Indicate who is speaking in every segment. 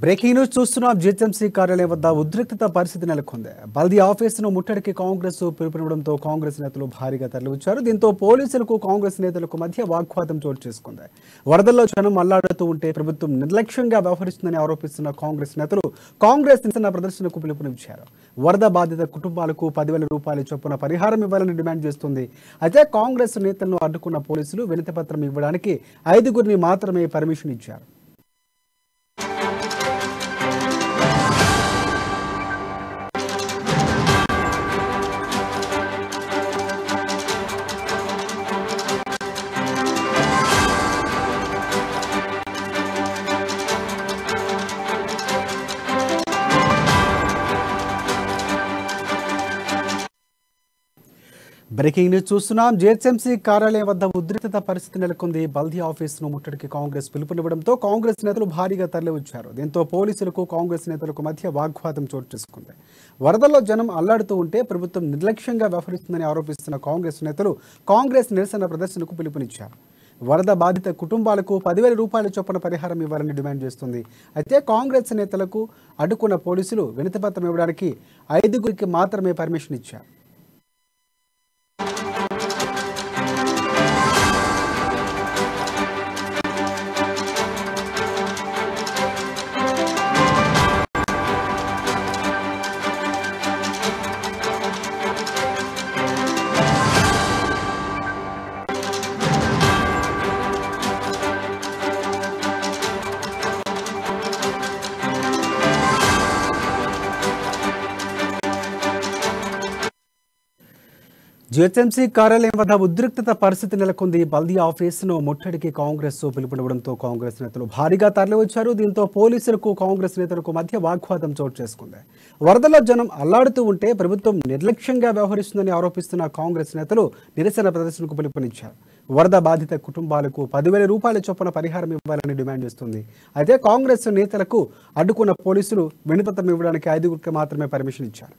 Speaker 1: Breaking news చూస్తున్నాం. GHMC కార్యాలయం వద్ద ఉద్రిక్తత పరిస్థితి నెలకొంది. బల్దీ ఆఫీసును ముట్టడికి కాంగ్రెస్ పిలుపునివ్వడంతో కాంగ్రెస్ నేతలు భారీగా తరలివచ్చారు. దీంతో పోలీసులకు కాంగ్రెస్ నేతలకు మధ్య వాగ్వాదం చోటు చేసుకుంది. వరదల్లో జనం అల్లాడుతూ ఉంటే ప్రభుత్వం నిర్లక్ష్యంగా వ్యవహరిస్తుందని ఆరోపిస్తున్న కాంగ్రెస్ నేతలు కాంగ్రెస్ నిరసన ప్రదర్శనకు పిలుపునిచ్చారు. వరద బాధిత కుటుంబాలకు 10,000 రూపాయల చొప్పున పరిహారం ఇవ్వాలని డిమాండ్ చేస్తుంది. అయితే కాంగ్రెస్ నేతలను అడ్డుకున్న పోలీసులు వినతిపత్రం ఇవ్వడానికి 5గురిని మాత్రమే పర్మిషన్ ఇచ్చారు. బ్రేకింగ్ న్యూస్ చూస్తున్నాం. జీహెచ్ఎంసీ కార్యాలయం వద్ద ఉద్రిక్తత పరిస్థితి నెలకొంది. బల్దీ ఆఫీసును ముట్టడికి కాంగ్రెస్ పిలుపునివ్వడంతో కాంగ్రెస్ నేతలు భారీగా తరలివచ్చారు. దీంతో పోలీసులకు కాంగ్రెస్ నేతలకు మధ్య వాగ్వాదం చోటు చేసుకుంది. వరదల్లో జనం అల్లాడుతూ ఉంటే ప్రభుత్వం నిర్లక్ష్యంగా వ్యవహరిస్తుందని ఆరోపిస్తున్న కాంగ్రెస్ నేతలు కాంగ్రెస్ నిరసన ప్రదర్శనకు పిలుపునిచ్చారు. వరద బాధిత కుటుంబాలకు 10,000 రూపాయల చొప్పున పరిహారం ఇవ్వాలని డిమాండ్ చేస్తుంది. అయితే కాంగ్రెస్ నేతలకు అడ్డుకున్న పోలీసులు వినతిపత్రం ఇవ్వడానికి 5గురికి మాత్రమే పర్మిషన్ ఇచ్చారు. జీహెచ్ఎంసీ కార్యాలయం వద్ద ఉద్రిక్తత పరిస్థితి నెలకొంది. బల్దీ ఆఫీసును ముట్టడికి కాంగ్రెస్ పిలుపునివ్వడంతో కాంగ్రెస్ నేతలు భారీగా తరలివచ్చారు. దీంతో పోలీసులకు కాంగ్రెస్ నేతలకు మధ్య వాగ్వాదం చోటు చేసుకుంది. వరదల్లో జనం అల్లాడుతూ ఉంటే ప్రభుత్వం నిర్లక్ష్యంగా వ్యవహరిస్తుందని ఆరోపిస్తున్న కాంగ్రెస్ నేతలు నిరసన ప్రదర్శనకు పిలుపునిచ్చారు. వరద బాధిత కుటుంబాలకు 10,000 రూపాయల చొప్పున పరిహారం ఇవ్వాలని డిమాండ్ చేస్తుంది. అయితే కాంగ్రెస్ నేతలకు అడ్డుకున్న పోలీసులు వినతిపత్రం ఇవ్వడానికి 5గురికి మాత్రమే పర్మిషన్ ఇచ్చారు.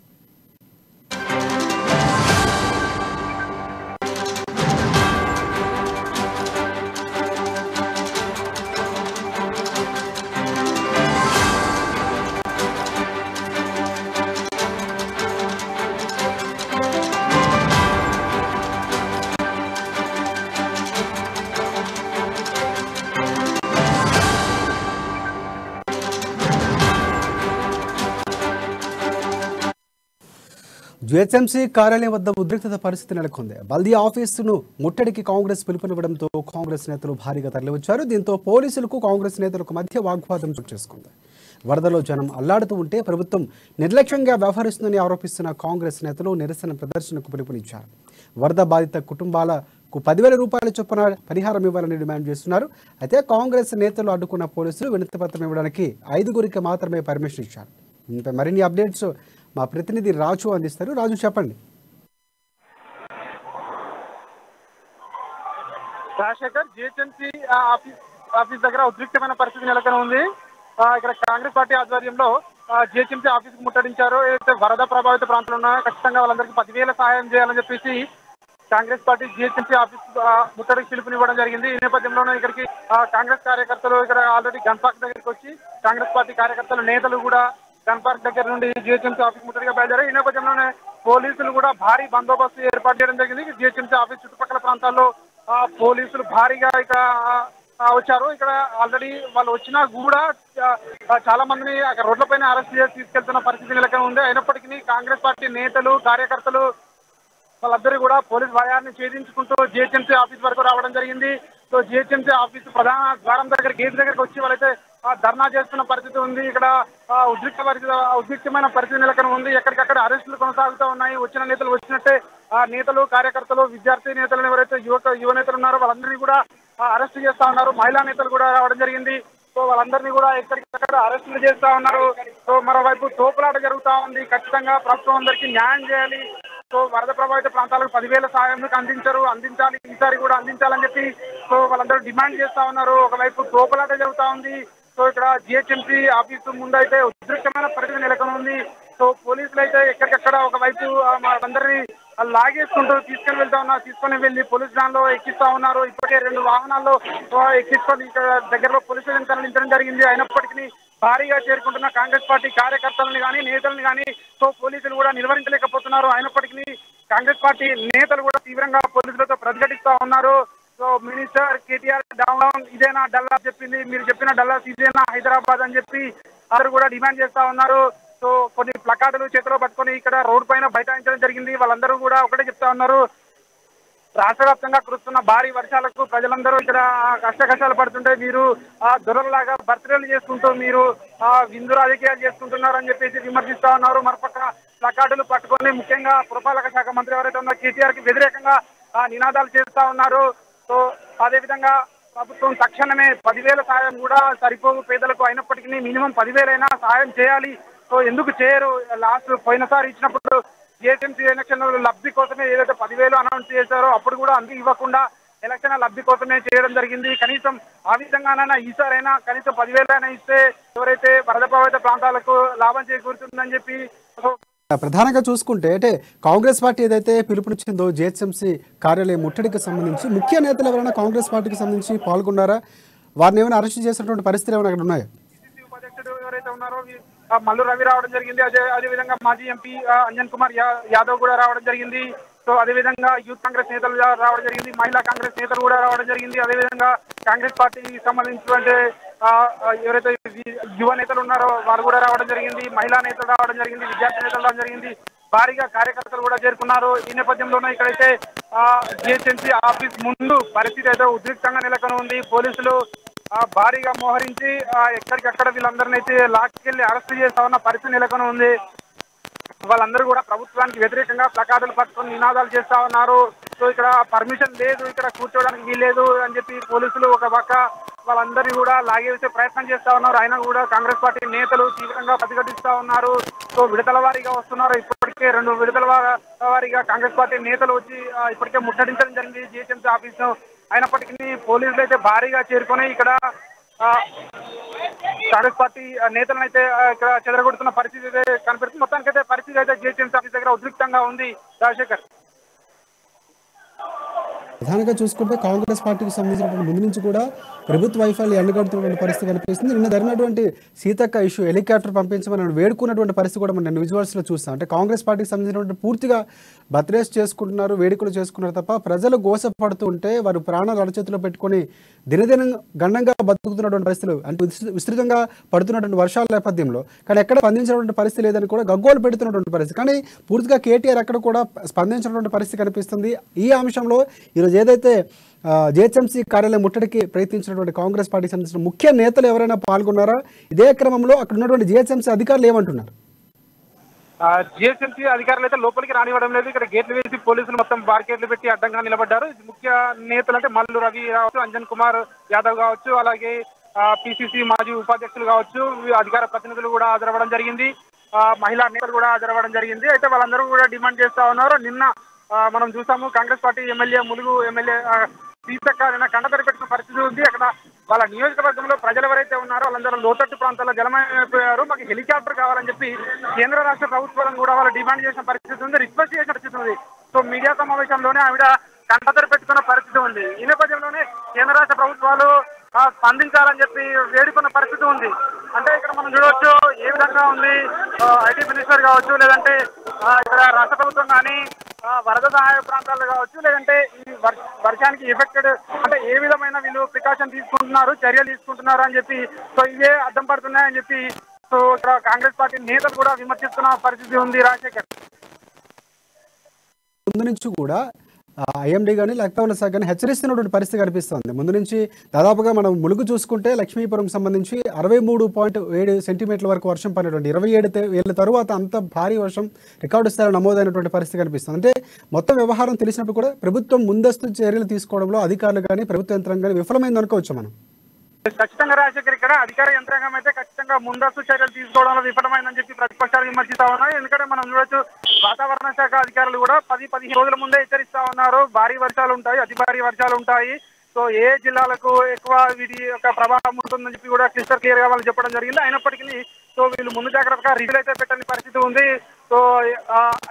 Speaker 1: జీహెచ్ఎంసీ కార్యాలయం వద్ద ఉద్రిక్తత పరిస్థితి నెలకొంది. బల్దీ ఆఫీసును ముట్టడికి కాంగ్రెస్ పిలుపునివ్వడంతో కాంగ్రెస్ నేతలు భారీగా తరలివచ్చారు. దీంతో పోలీసులకు కాంగ్రెస్ నేతలకు మధ్య వాగ్వాదం చోటు చేసుకుంది. వరదలో జనం అల్లాడుతూ ఉంటే ప్రభుత్వం నిర్లక్ష్యంగా వ్యవహరిస్తుందని ఆరోపిస్తున్న కాంగ్రెస్ నేతలు నిరసన ప్రదర్శనకు పిలుపునిచ్చారు. వరద బాధిత కుటుంబాలకు 10,000 రూపాయల చొప్పున పరిహారం ఇవ్వాలని డిమాండ్ చేస్తున్నారు. అయితే కాంగ్రెస్ నేతలు అడ్డుకున్న పోలీసులు వినతిపత్రం ఇవ్వడానికి 5గురికి మాత్రమే పర్మిషన్ ఇచ్చారు. ఇంకా మరిన్ని అప్డేట్స్ మా ప్రతినిధి రాజు అందిస్తారు. రాజు, చెప్పండి.
Speaker 2: రాజశేఖర్, జిహెచ్ఎంసీ ఆఫీస్ దగ్గర ఉద్రిక్తమైన పరిస్థితి నెలకొని ఉంది. ఇక్కడ కాంగ్రెస్ పార్టీ ఆధ్వర్యంలో జిహెచ్ఎంసీ ఆఫీస్ ముట్టడించారు. ఏదైతే వరద ప్రభావిత ప్రాంతాలు ఉన్నాయో ఖచ్చితంగా వాళ్ళందరికీ 10,000 సహాయం చేయాలని చెప్పేసి కాంగ్రెస్ పార్టీ జిహెచ్ఎంసీ ఆఫీస్ ముట్టడికి పిలుపునివ్వడం జరిగింది. ఈ నేపథ్యంలోనే ఇక్కడికి కాంగ్రెస్ కార్యకర్తలు ఇక్కడ ఆల్రెడీ గన్పార్క్ దగ్గరికి వచ్చి కాంగ్రెస్ పార్టీ కార్యకర్తలు నేతలు కూడా గన్పార్క్ దగ్గర నుండి జిహెచ్ఎంసీ ఆఫీస్ ముట్టడిగా బయలుదేరారు. ఈ నేపథ్యంలోనే పోలీసులు కూడా భారీ బందోబస్తు ఏర్పాటు చేయడం జరిగింది. జిహెచ్ఎంసీ ఆఫీస్ చుట్టుపక్కల ప్రాంతాల్లో పోలీసులు భారీగా ఇక్కడ వచ్చారు. ఇక్కడ ఆల్రెడీ వాళ్ళు వచ్చినా కూడా చాలా మందిని రోడ్లపైన అరెస్ట్ చేసి తీసుకెళ్తున్న పరిస్థితి నెలకొని ఉంది. అయినప్పటికీ కాంగ్రెస్ పార్టీ నేతలు కార్యకర్తలు వాళ్ళందరూ కూడా పోలీస్ భయాన్ని ఛేదించుకుంటూ జిహెచ్ఎంసీ ఆఫీస్ వరకు రావడం జరిగింది. సో జిహెచ్ఎంసీ ఆఫీస్ ప్రధాన ద్వారం దగ్గర గేట్ దగ్గరకు వచ్చి వాళ్ళైతే ధర్నా చేస్తున్న పరిస్థితి ఉంది. ఇక్కడ ఉద్రిక్తమైన పరిస్థితి నెలకొని ఉంది. ఎక్కడికక్కడ అరెస్టులు కొనసాగుతూ ఉన్నాయి. వచ్చిన నేతలు వచ్చినట్టే నేతలు కార్యకర్తలు విద్యార్థి నేతలు ఎవరైతే యువ నేతలు ఉన్నారో వాళ్ళందరినీ కూడా అరెస్ట్ చేస్తా ఉన్నారు. మహిళా నేతలు కూడా రావడం జరిగింది. సో వాళ్ళందరినీ కూడా ఎక్కడికక్కడ అరెస్టులు చేస్తా ఉన్నారు. సో మరోవైపు తోపులాట జరుగుతూ ఉంది. ఖచ్చితంగా ప్రభుత్వం అందరికీ న్యాయం చేయాలి. సో వరద ప్రభావిత ప్రాంతాలకు 10,000 సాయం అందించాలి, ఈసారి కూడా అందించాలని చెప్పి సో వాళ్ళందరూ డిమాండ్ చేస్తా ఉన్నారు. ఒకవైపు తోపులాట జరుగుతూ ఉంది. సో ఇక్కడ జిహెచ్ఎంసీ ఆఫీసు ముందు అయితే ఉద్రిక్తమైన పరిస్థితి నెలకొని ఉంది. సో పోలీసులు అయితే ఎక్కడికక్కడ ఒకవైపు అందరినీ లాగేసుకుంటూ తీసుకొని వెళ్ళి పోలీస్ వ్యాన్ లో ఎక్కిస్తా ఉన్నారు. ఇప్పటికే 2 వాహనాల్లో ఎక్కించుకొని ఇక్కడ దగ్గరలో పోలీస్ స్టేషన్ తరలించడం జరిగింది. అయినప్పటికీ భారీగా చేరుకుంటున్న కాంగ్రెస్ పార్టీ కార్యకర్తలను కానీ నేతలను కానీ సో పోలీసులు కూడా నిలువరించలేకపోతున్నారు. అయినప్పటికీ కాంగ్రెస్ పార్టీ నేతలు కూడా తీవ్రంగా పోలీసులతో ప్రతిఘటిస్తా ఉన్నారు. సో మినిస్టర్ కేటీఆర్ డౌన్ ఇదేనా డల్లాస్ చెప్పింది, మీరు చెప్పిన డల్లాస్ ఇదేనా హైదరాబాద్ అని చెప్పి అందరూ కూడా డిమాండ్ చేస్తా ఉన్నారు. సో కొన్ని ప్లకార్డులు చేతిలో పట్టుకొని ఇక్కడ రోడ్డు పైన బైఠాయించడం జరిగింది. వాళ్ళందరూ కూడా ఒకటే చెప్తా ఉన్నారు, రాష్ట్ర వ్యాప్తంగా కురుస్తున్న భారీ వర్షాలకు ప్రజలందరూ ఇక్కడ కష్టకష్టాలు పడుతుంటే మీరు దొరలాగా బర్త్డేలు చేసుకుంటూ మీరు విందు రాజకీయాలు చేసుకుంటున్నారు అని చెప్పేసి విమర్శిస్తా ఉన్నారు. మరోపక్క ప్లకార్డులు పట్టుకొని ముఖ్యంగా పురపాలక శాఖ మంత్రి ఎవరైతే ఉన్నారో కేటీఆర్ కి వ్యతిరేకంగా నినాదాలు చేస్తా ఉన్నారు. సో అదేవిధంగా ప్రభుత్వం తక్షణమే 10,000 సాయం కూడా సరిపోవు పేదలకు, అయినప్పటికీ మినిమం 10,000 సాయం చేయాలి. సో ఎందుకు చేయరు? లాస్ట్ పోయినసారి ఇచ్చినప్పుడు జిహెచ్ఎంసీ ఎలక్షన్ లబ్ధి కోసమే ఏదైతే 10,000 అనౌన్స్ చేశారో అప్పుడు కూడా అందుకు ఇవ్వకుండా ఎలక్షన్ లబ్ధి కోసమే చేయడం జరిగింది. కనీసం ఆ విధంగానైనా ఈసారైనా కనీసం 10,000 ఇస్తే ఎవరైతే వరద ప్రభావిత ప్రాంతాలకు లాభం చేకూరుతుందని చెప్పి
Speaker 1: ప్రధానంగా చూసుకుంటే అంటే కాంగ్రెస్ పార్టీ ఏదైతే పిలుపునిచ్చిందో జిహెచ్ఎంసీ కార్యాలయం ముట్టడికి సంబంధించి ముఖ్య నేతలు ఎవరైనా కాంగ్రెస్ పార్టీకి సంబంధించి పాల్గొన్నారా? వారిని ఏమైనా అరెస్ట్ చేసినటువంటి పరిస్థితులు ఏమైనా అక్కడ ఉన్నాయా?
Speaker 2: ఉపాధ్యక్షుడు ఎవరైతే ఉన్నారో మల్లు రవి రావడం జరిగింది. అదేవిధంగా మాజీ ఎంపీ అంజన్ కుమార్ యాదవ్ కూడా రావడం జరిగింది. సో అదేవిధంగా యూత్ కాంగ్రెస్ నేతలు రావడం జరిగింది, మహిళా కాంగ్రెస్ నేతలు కూడా రావడం జరిగింది. అదేవిధంగా కాంగ్రెస్ పార్టీకి సంబంధించినటువంటి ఎవరైతే యువ నేతలు ఉన్నారో వారు కూడా రావడం జరిగింది, మహిళా నేతలు రావడం జరిగింది, విద్యార్థి నేతలు రావడం జరిగింది. భారీగా కార్యకర్తలు కూడా చేరుకున్నారు. ఈ నేపథ్యంలోనే ఇక్కడైతే జిహెచ్ఎంసీ ఆఫీస్ ముందు పరిస్థితి అయితే ఉద్రిక్తంగా నెలకొని ఉంది. పోలీసులు భారీగా మోహరించి ఎక్కడికక్కడ వీళ్ళందరినీ అయితే లాక్కెళ్లి అరెస్ట్ చేస్తా ఉన్న పరిస్థితి నెలకొని ఉంది. వాళ్ళందరూ కూడా ప్రభుత్వానికి వ్యతిరేకంగా ప్లకార్డులు పట్టుకొని నినాదాలు చేస్తా ఉన్నారు. సో ఇక్కడ పర్మిషన్ లేదు, ఇక్కడ కూర్చోవడానికి వీల్లేదు అని చెప్పి పోలీసులు ఒక పక్క వాళ్ళందరినీ కూడా లాగేసే ప్రయత్నం చేస్తా ఉన్నారు. అయినా కూడా కాంగ్రెస్ పార్టీ నేతలు తీవ్రంగా ప్రతిఘటిస్తా ఉన్నారు. సో విడతల వారీగా వస్తున్నారు. ఇప్పటికే 2 విడతల వారీగా కాంగ్రెస్ పార్టీ నేతలు వచ్చి ఇప్పటికే ముట్టడించడం జరిగింది జిహెచ్ఎంసీ ఆఫీసు. అయినప్పటికీ పోలీసులు అయితే భారీగా చేరుకొని ఇక్కడ కాంగ్రెస్ పార్టీ నేతలను అయితే ఇక్కడ చెదరగొడుతున్న పరిస్థితి అయితే కనిపిస్తుంది. మొత్తానికైతే పరిస్థితి అయితే జిహెచ్ఎంసీ ఆఫీస్ దగ్గర ఉద్రిక్తంగా ఉంది. రాజశేఖర్,
Speaker 1: ప్రధానంగా చూసుకుంటే కాంగ్రెస్ పార్టీకి సంబంధించినటువంటి ముందు నుంచి కూడా ప్రభుత్వ వైఫల్యం ఎండగడుతున్నటువంటి పరిస్థితి కనిపిస్తుంది. నిన్న జరిగినటువంటి సీతక్క ఇష్యూ హెలికాప్టర్ పంపించమని వేడుకున్నటువంటి పరిస్థితి కూడా మనం విజువల్స్లో చూస్తాం. అంటే కాంగ్రెస్ పార్టీకి సంబంధించినటువంటి పూర్తిగా బర్త్డేస్ చేసుకుంటున్నారు, వేడుకలు చేసుకున్నారు తప్ప ప్రజలు గోసపడుతూ ఉంటే వారు ప్రాణాలు అరచేతిలో పెట్టుకొని దినదినం గండంగా బతుకుతున్నటువంటి పరిస్థితులు, అంటే విస్తృతంగా పడుతున్నటువంటి వర్షాల నేపథ్యంలో కానీ ఎక్కడ స్పందించినటువంటి పరిస్థితి లేదని కూడా గగ్గోలు పెడుతున్నటువంటి పరిస్థితి. కానీ పూర్తిగా కేటీఆర్ ఎక్కడ కూడా స్పందించినటువంటి పరిస్థితి కనిపిస్తుంది. ఈ అంశంలో ఈరోజు ఏదైతే జిహెచ్ఎంసీ కార్యాలయం ముట్టడికి ప్రయత్నించినటువంటి కాంగ్రెస్ పార్టీకి సంబంధించిన ముఖ్య నేతలు ఎవరైనా పాల్గొన్నారా? ఇదే క్రమంలో అక్కడ ఉన్నటువంటి జిహెచ్ఎంసీ అధికారులు ఏమంటున్నారు?
Speaker 2: జిహెచ్ఎంసీ అధికారులు అయితే లోపలికి రానివ్వడం లేదు. ఇక్కడ గేట్లు వేసి పోలీసులు మొత్తం బార్కెట్లు పెట్టి అడ్డంగా నిలబడ్డారు. ముఖ్య నేతలు అంటే మల్లు రవి కావచ్చు, అంజన్ కుమార్ యాదవ్ కావచ్చు, అలాగే పిసిసి మాజీ ఉపాధ్యక్షులు కావచ్చు, అధికార ప్రతినిధులు కూడా హాజరవ్వడం జరిగింది. మహిళా నేతలు కూడా హాజరవ్వడం జరిగింది. అయితే వాళ్ళందరూ కూడా డిమాండ్ చేస్తా ఉన్నారు. నిన్న మనం చూసాము Congress party MLA Mulugu MLA Seethakka కంటతడి పెట్టిన పరిస్థితి ఉంది. అక్కడ వాళ్ళ నియోజకవర్గంలో ప్రజలు ఎవరైతే ఉన్నారో వాళ్ళందరూ లోతట్టు ప్రాంతాల్లో జలమయమైపోయారు. మాకు హెలికాప్టర్ కావాలని చెప్పి కేంద్ర రాష్ట్ర ప్రభుత్వాలను కూడా వాళ్ళు డిమాండ్ చేసిన పరిస్థితి ఉంది, రిక్వెస్ట్ చేసిన పరిస్థితి ఉంది. సో మీడియా సమావేశంలోనే ఆవిడ కంటతడి పెట్టుకున్న పరిస్థితి ఉంది. ఈ నేపథ్యంలోనే కేంద్ర రాష్ట్ర ప్రభుత్వాలు స్పందించాలని చెప్పి వేడుకున్న పరిస్థితి ఉంది. అంటే ఇక్కడ మనం చూడవచ్చు ఏ విధంగా ఉంది. ఐటీ మినిస్టర్ కావచ్చు, లేదంటే ఇక్కడ రాష్ట్ర ప్రభుత్వం కానీ వరద సహాయ ప్రాంతాలు కావచ్చు, లేదంటే ఈ వర్షానికి ఎఫెక్టెడ్ అంటే ఏ విధమైన వీళ్ళు ప్రికాషన్ తీసుకుంటున్నారు, చర్యలు తీసుకుంటున్నారు అని చెప్పి సో ఇవే అడ్డం పడుతున్నాయని చెప్పి సో ఇక్కడ కాంగ్రెస్ పార్టీ నేతలు కూడా విమర్శిస్తున్న పరిస్థితి ఉంది. రాజశేఖర్,
Speaker 1: ముందు నుంచి కూడా ఐఎండీ కానీ లక్నౌ శాఖ కానీ హెచ్చరిస్తున్నటువంటి పరిస్థితి కనిపిస్తుంది. ముందు నుంచి దాదాపుగా మనం ములుగు చూసుకుంటే లక్ష్మీపురం సంబంధించి 63.7 సెంటీమీటర్ల వరకు వర్షం పడినటువంటి 27 ఏళ్ళ తరువాత అంత భారీ వర్షం రికార్డు స్థాయిలో నమోదైనటువంటి పరిస్థితి కనిపిస్తుంది. అంటే మొత్తం వ్యవహారం తెలిసినప్పుడు కూడా ప్రభుత్వం ముందస్తు చర్యలు తీసుకోవడంలో అధికారులు కానీ ప్రభుత్వ యంత్రాంగం కానీ విఫలమైంది అనుకోవచ్చు మనం.
Speaker 2: ఖచ్చితంగా రాజశేఖర్, ఇక్కడ అధికార యంత్రాంగం అయితే ఖచ్చితంగా ముందస్తు చర్యలు తీసుకోవడంలో విఫలమైందని చెప్పి ప్రతిపక్షాలు విమర్శిస్తా ఉన్నాయి. ఎందుకంటే మనం చూడొచ్చు వాతావరణ శాఖ అధికారులు కూడా 10-15 రోజుల ముందే హెచ్చరిస్తా ఉన్నారు. భారీ వర్షాలు ఉంటాయి, అతి భారీ వర్షాలు ఉంటాయి. సో ఏ జిల్లాలకు ఎక్కువ వీటి యొక్క ప్రభావం ఉంటుందని చెప్పి కూడా క్లిస్టర్ క్లియర్ గా వాళ్ళు చెప్పడం జరిగింది. అయినప్పటికీ సో వీళ్ళు ముందు జాగ్రత్తగా రివ్యూలు అయితే పెట్టని పరిస్థితి ఉంది. సో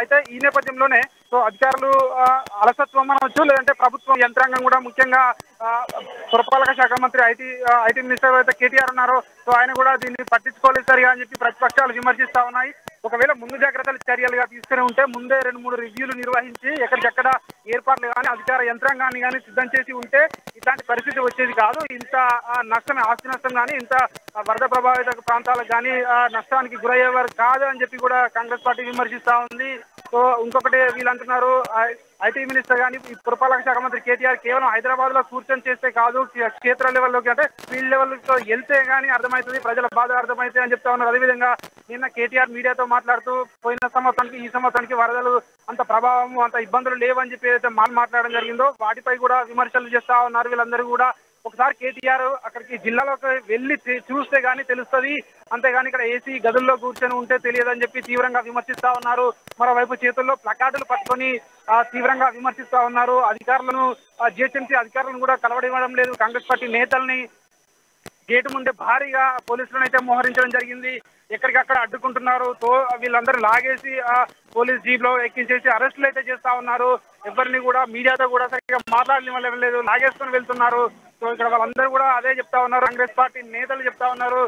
Speaker 2: అయితే ఈ నేపథ్యంలోనే సో అధికారులు అలసత్వం అనవచ్చు, లేదంటే ప్రభుత్వం యంత్రాంగం కూడా ముఖ్యంగా పురపాలక శాఖ మంత్రి ఐటీ మినిస్టర్ అయితే కేటీఆర్ ఉన్నారో సో ఆయన కూడా దీన్ని పట్టించుకోలేదు సరిగా అని చెప్పి ప్రతిపక్షాలు విమర్శిస్తా ఉన్నాయి. ఒకవేళ ముందు జాగ్రత్తలు చర్యలుగా తీసుకుని ఉంటే ముందే 2-3 రివ్యూలు నిర్వహించి ఎక్కడికెక్కడ ఏర్పాట్లు కానీ అధికార యంత్రాంగాన్ని కానీ సిద్ధం చేసి ఉంటే ఇట్లాంటి పరిస్థితి వచ్చేది కాదు. ఇంత నష్టం, ఆస్తి నష్టం కానీ ఇంత వరద ప్రభావిత ప్రాంతాలకు కానీ నష్టానికి గురయ్యేవారు కాదు అని చెప్పి కూడా కాంగ్రెస్ పార్టీ విమర్శిస్తా ఉంది. సో ఇంకొకటి వీళ్ళు అంటున్నారు, ఐటీ మినిస్టర్ కానీ పురపాలక శాఖ మంత్రి కేటీఆర్ కేవలం హైదరాబాద్ లో కూర్చొని చేస్తే కాదు, క్షేత్ర లెవెల్లోకి అంటే ఫీల్డ్ లెవెల్తో వెళ్తే గానీ అర్థమవుతుంది, ప్రజల బాధ అర్థమవుతాయి అని చెప్తా ఉన్నారు. అదేవిధంగా నిన్న కేటీఆర్ మీడియాతో మాట్లాడుతూ పోయిన సంవత్సరానికి ఈ సంవత్సరానికి వరదలు అంత ప్రభావం, అంత ఇబ్బందులు లేవని చెప్పి ఏదైతే మాట్లాడడం జరిగిందో వాటిపై కూడా విమర్శలు చేస్తా ఉన్నారు వీళ్ళందరూ కూడా. ఒకసారి కేటీఆర్ అక్కడికి జిల్లాలోకి వెళ్ళి చూస్తే గానీ తెలుస్తుంది, అంతేగాని ఇక్కడ ఏసీ గదుల్లో కూర్చొని ఉంటే తెలియదని చెప్పి తీవ్రంగా విమర్శిస్తా ఉన్నారు. మరోవైపు చేతుల్లో ప్లకార్డులు పట్టుకొని తీవ్రంగా విమర్శిస్తా ఉన్నారు. అధికారులను, జిహెచ్ఎంసీ అధికారులను కూడా కలవడివ్వడం లేదు. కాంగ్రెస్ పార్టీ నేతల్ని గేటు ముందే భారీగా పోలీసులను అయితే మోహరించడం జరిగింది. ఎక్కడికక్కడ అడ్డుకుంటున్నారు. తో వీళ్ళందరూ లాగేసి పోలీస్ జీప్ లో ఎక్కించేసి అరెస్టులు అయితే చేస్తా ఉన్నారు. ఎవరిని కూడా మీడియాతో కూడా సరిగ్గా మాట్లాడలేదు, లాగేసుకొని వెళ్తున్నారు. సో ఇక్కడ వాళ్ళందరూ కూడా అదే చెప్తా ఉన్నారు. కాంగ్రెస్ పార్టీ నేతలు చెప్తా ఉన్నారు,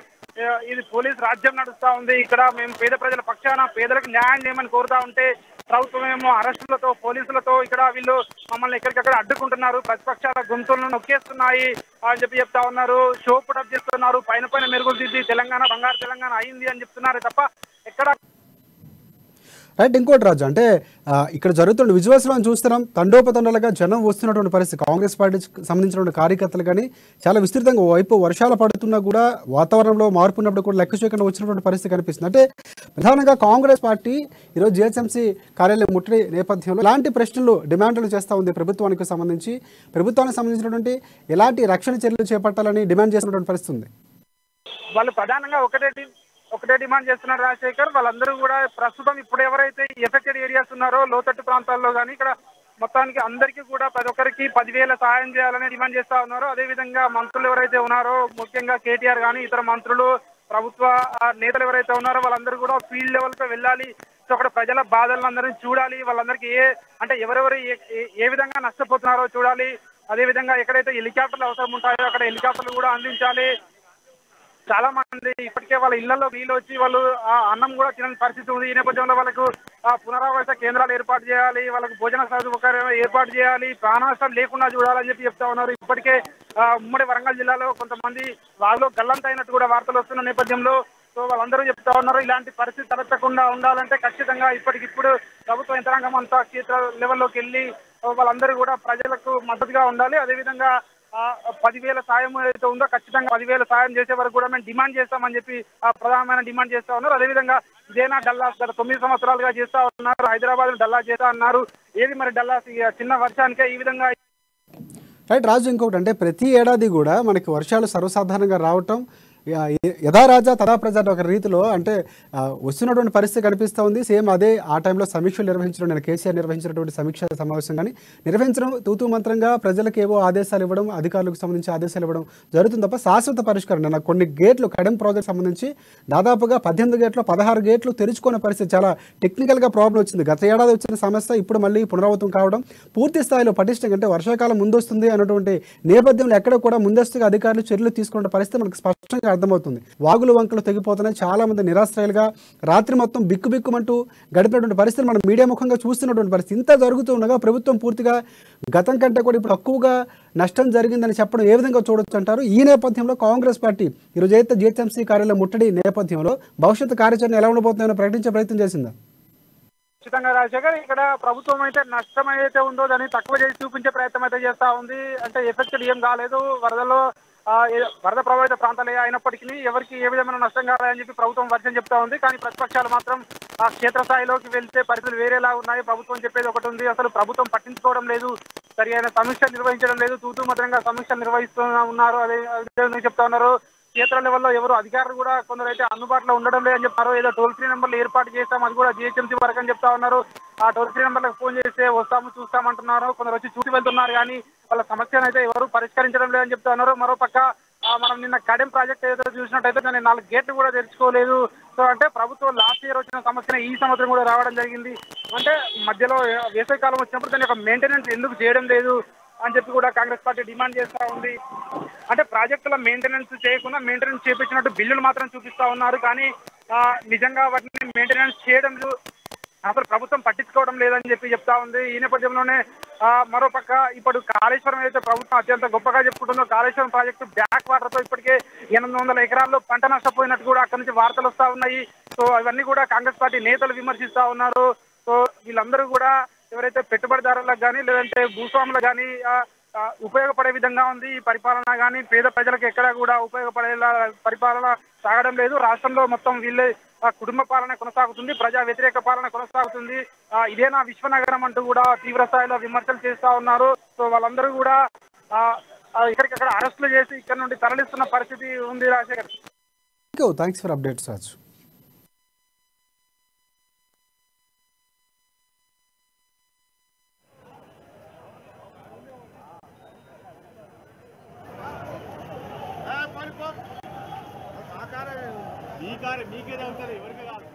Speaker 2: ఇది పోలీస్ రాజ్యం నడుస్తా ఉంది, ఇక్కడ మేము పేద ప్రజల పక్షాన పేదలకు న్యాయం చేయమని కోరుతా ఉంటే ప్రభుత్వం ఏమో అరెస్టులతో, పోలీసులతో ఇక్కడ వీళ్ళు మమ్మల్ని ఎక్కడికక్కడ అడ్డుకుంటున్నారు, ప్రతిపక్షాల గొంతులను నొక్కేస్తున్నాయి అని చెప్పి చెప్తా ఉన్నారు. షో పుటప్ చేస్తున్నారు, పైన మెరుగులు దిద్ది తెలంగాణ బంగారు తెలంగాణ అయింది అని చెప్తున్నారు తప్ప ఎక్కడ.
Speaker 1: రైట్, ఇంకోటి రాజు అంటే ఇక్కడ జరుగుతున్న విజువల్స్లో చూస్తున్నాం, తండోపతండాలుగా జనం వస్తున్నటువంటి పరిస్థితి. కాంగ్రెస్ పార్టీకి సంబంధించినటువంటి కార్యకర్తలు కానీ చాలా విస్తృతంగా వైపు వర్షాలు పడుతున్నా కూడా వాతావరణంలో మార్పు ఉన్నప్పుడు కూడా లెక్క చేయకుండా వచ్చినటువంటి పరిస్థితి కనిపిస్తుంది. అంటే ప్రధానంగా కాంగ్రెస్ పార్టీ ఈరోజు జిహెచ్ఎంసీ కార్యాలయం ముట్టడి నేపథ్యంలో ఎలాంటి ప్రశ్నలు, డిమాండ్లు చేస్తూ ఉంది ప్రభుత్వానికి సంబంధించినటువంటి ఎలాంటి రక్షణ చర్యలు చేపట్టాలని డిమాండ్ చేస్తున్నటువంటి పరిస్థితి ఉంది.
Speaker 2: వాళ్ళు ప్రధానంగా ఒకటే డిమాండ్ చేస్తున్నారు రాజశేఖర్. వాళ్ళందరూ కూడా ప్రస్తుతం ఇప్పుడు ఎవరైతే ఎఫెక్టెడ్ ఏరియాస్ ఉన్నారో లోతట్టు ప్రాంతాల్లో కానీ ఇక్కడ మొత్తానికి అందరికీ కూడా ప్రతి ఒక్కరికి 10,000 సహాయం చేయాలని డిమాండ్ చేస్తా ఉన్నారు. అదేవిధంగా మంత్రులు ఎవరైతే ఉన్నారో ముఖ్యంగా కేటీఆర్ కానీ ఇతర మంత్రులు, ప్రభుత్వ నేతలు ఎవరైతే ఉన్నారో వాళ్ళందరూ కూడా ఫీల్డ్ లెవెల్కి వెళ్ళాలి. సో అక్కడ ప్రజల బాధలను అందరినీ చూడాలి, వాళ్ళందరికీ అంటే ఎవరెవరు ఏ విధంగా నష్టపోతున్నారో చూడాలి. అదేవిధంగా ఎక్కడైతే హెలికాప్టర్లు అవసరం ఉంటాయో అక్కడ హెలికాప్టర్లు కూడా అందించాలి. చాలా మంది ఇప్పటికే వాళ్ళ ఇళ్లలో నీళ్ళు వచ్చి వాళ్ళు అన్నం కూడా తినని పరిస్థితి ఉంది. ఈ నేపథ్యంలో వాళ్ళకు పునరావాస కేంద్రాలు ఏర్పాటు చేయాలి, వాళ్ళకు భోజన సౌకర్యం ఏర్పాటు చేయాలి, ప్రాణ నష్టం లేకుండా చూడాలని చెప్పి చెప్తా ఉన్నారు. ఇప్పటికే ఉమ్మడి వరంగల్ జిల్లాలో కొంతమంది వాళ్ళు గల్లంత అయినట్టు కూడా వార్తలు వస్తున్న నేపథ్యంలో సో వాళ్ళందరూ చెప్తా ఉన్నారు, ఇలాంటి పరిస్థితి తలెత్తకుండా ఉండాలంటే ఖచ్చితంగా ఇప్పటికిప్పుడు ప్రభుత్వ యంత్రాంగం అంతా క్షేత్ర లెవెల్లోకి వెళ్ళి వాళ్ళందరూ కూడా ప్రజలకు మద్దతుగా ఉండాలి. అదేవిధంగా 10,000 సాయం ఏదైతే ఉందో ఖచ్చితంగా 10,000 సాయం చేసే వరకు కూడా మేము డిమాండ్ చేస్తామని చెప్పి ప్రధానమైన డిమాండ్ చేస్తా ఉన్నారు. అదేవిధంగా ఇదేనా డల్లాస్ గత 9 సంవత్సరాలుగా చేస్తా ఉన్నారు, హైదరాబాద్ డల్లాస్ చేస్తా అన్నారు. ఏది మరి డల్లాస్ చిన్న వర్షానికే ఈ విధంగా.
Speaker 1: రైట్ రాజు, ఇంకొకటి అంటే ప్రతి ఏడాది కూడా మనకి వర్షాలు సర్వసాధారణంగా రావటం యథా రాజా తదా ప్రజా ఒక రీతిలో అంటే వస్తున్నటువంటి పరిస్థితి కనిపిస్తూ ఉంది. సేమ్ అదే ఆ టైంలో సమీక్షలు నిర్వహించడం, నేను కేసీఆర్ నిర్వహించినటువంటి సమీక్ష సమావేశం కానీ నిర్వహించడం తూతూ మంత్రంగా ప్రజలకు ఏవో ఆదేశాలు ఇవ్వడం, అధికారులకు సంబంధించి ఆదేశాలు ఇవ్వడం జరుగుతుంది తప్ప శాశ్వత పరిష్కారం. నాకు కొన్ని గేట్లు కడెం ప్రాజెక్ట్ సంబంధించి దాదాపుగా 18 గేట్లు 16 గేట్లు తెరుచుకునే పరిస్థితి చాలా టెక్నికల్గా ప్రాబ్లం వచ్చింది. గత ఏడాది వచ్చిన సమస్య ఇప్పుడు మళ్ళీ పునరావృతం కావడం, పూర్తి స్థాయిలో పటిష్టంగా అంటే వర్షాకాలం ముందొస్తుంది అన్నటువంటి నేపథ్యంలో ఎక్కడ కూడా ముందస్తుగా అధికారులు చర్యలు తీసుకునే పరిస్థితి మనకు స్పష్టంగా అర్థమవుతుంది. వాగులు వంకలు తెగిపోతున్నాయి, చాలా మంది నిరాశ్రయాలుగా రాత్రి మొత్తం బిక్కుమంటూ గడిపినటువంటి పరిస్థితులు మనం మీడియా ముఖంగా చూస్తున్నటువంటి పరిస్థితి. ఇంత జరుగుతూ ఉండగా ప్రభుత్వం పూర్తిగా గతం కంటే కూడా ఇప్పుడు తక్కువగా నష్టం జరిగిందని చెప్పడం ఏ విధంగా చూడొచ్చు అంటారు? ఈ నేపథ్యంలో కాంగ్రెస్ పార్టీ ఈరోజు అయితే జిహెచ్ఎంసీ కార్యాలయం ముట్టడి నేపథ్యంలో భవిష్యత్తు కార్యాచరణ ఎలా ఉండబోతుందని ప్రకటించే ప్రయత్నం చేసిందా?
Speaker 2: ఖచ్చితంగా రాజశేఖర్, ఇక్కడ ప్రభుత్వం అయితే నష్టం ఏదైతే ఉందో దాన్ని తక్కువ చేసి చూపించే ప్రయత్నం అయితే చేస్తా ఉంది. అంటే ఎఫెక్టెడ్ ఏం కాలేదు, వరద ప్రభావిత ప్రాంతాలే అయినప్పటికీ ఎవరికి ఏ విధమైన నష్టం కాదని చెప్పి ప్రభుత్వం వర్షం చెప్తా ఉంది. కానీ ప్రతిపక్షాలు మాత్రం క్షేత్రస్థాయిలోకి వెళ్తే పరిస్థితులు వేరేలా ఉన్నాయి. ప్రభుత్వం చెప్పేది ఒకటి ఉంది, అసలు ప్రభుత్వం పట్టించుకోవడం లేదు, సరి అయిన సమీక్షలు నిర్వహించడం లేదు, తూతూ మాత్రంగా సమీక్షలు నిర్వహిస్తూ ఉన్నారు. అదే చెప్తా ఉన్నారు. క్షేత్ర లెవెల్లో ఎవరు అధికారులు కూడా కొందరు అయితే అందుబాటులో ఉండడం లేదని చెప్తారు. ఏదో టోల్ ఫ్రీ నెంబర్లు ఏర్పాటు చేస్తాం, అది కూడా జిహెచ్ఎంసీ వరకు అని చెప్తా ఉన్నారు. ఆ టోల్ ఫ్రీ నెంబర్లకు ఫోన్ చేస్తే వస్తాము చూస్తామంటున్నారు. కొందరు వచ్చి చూసి వెళ్తున్నారు కానీ వాళ్ళ సమస్యను అయితే ఎవరు పరిష్కరించడం లేదని చెప్తా ఉన్నారు. మరోపక్క మనం నిన్న కడెం ప్రాజెక్ట్ ఏదో చూసినట్టయితే దాన్ని 4 గేట్లు కూడా తెరుచుకోలేదు. సో అంటే ప్రభుత్వం లాస్ట్ ఇయర్ వచ్చిన సమస్యనే ఈ సంవత్సరం కూడా రావడం జరిగింది. అంటే మధ్యలో వేసవికాలం వచ్చినప్పుడు దాని యొక్క మెయింటెనెన్స్ ఎందుకు చేయడం లేదు అని చెప్పి కూడా కాంగ్రెస్ పార్టీ డిమాండ్ చేస్తా ఉంది. అంటే ప్రాజెక్టుల మెయింటెనెన్స్ చేయకుండా మెయింటెనెన్స్ చేపించినట్టు బిల్లులు మాత్రం చూపిస్తా ఉన్నారు. కానీ నిజంగా వాటిని మెయింటెనెన్స్ చేయడం అసలు ప్రభుత్వం పట్టించుకోవడం లేదని చెప్పి చెప్తా ఉంది. ఈ నేపథ్యంలోనే మరోపక్క ఇప్పుడు కాళేశ్వరం అయితే ప్రభుత్వం అత్యంత గొప్పగా చెప్పుకుంటుందో, కాళేశ్వరం ప్రాజెక్టు బ్యాక్ వాటర్ తో ఇప్పటికే 800 ఎకరాల్లో పంట నష్టపోయినట్టు కూడా అక్కడి నుంచి వార్తలు వస్తా ఉన్నాయి. సో అవన్నీ కూడా కాంగ్రెస్ పార్టీ నేతలు విమర్శిస్తా ఉన్నారు. సో వీళ్ళందరూ కూడా ఎవరైతే పెట్టుబడిదారులకు కానీ లేదంటే భూస్వాములకు కానీ ఉపయోగపడే విధంగా ఉంది ఈ పరిపాలన. కానీ పేద ప్రజలకు ఎక్కడా కూడా ఉపయోగపడేలా పరిపాలన సాగడం లేదు. రాష్ట్రంలో మొత్తం వీళ్ళే కుటుంబ పాలన కొనసాగుతుంది, ప్రజా వ్యతిరేక పాలన కొనసాగుతుంది. ఇదేనా విశ్వనగరం అంటూ కూడా తీవ్ర స్థాయిలో విమర్శలు చేస్తా ఉన్నారు. సో వాళ్ళందరూ కూడా ఇక్కడికక్కడ అరెస్టులు చేసి ఇక్కడ నుండి తరలిస్తున్న పరిస్థితి ఉంది. రాజశేఖర్,
Speaker 1: థ్యాంక్స్ ఫర్ అప్డేట్స్ రాజు.
Speaker 3: మీకేదే ఉంటుంది ఎవరికి కాదు.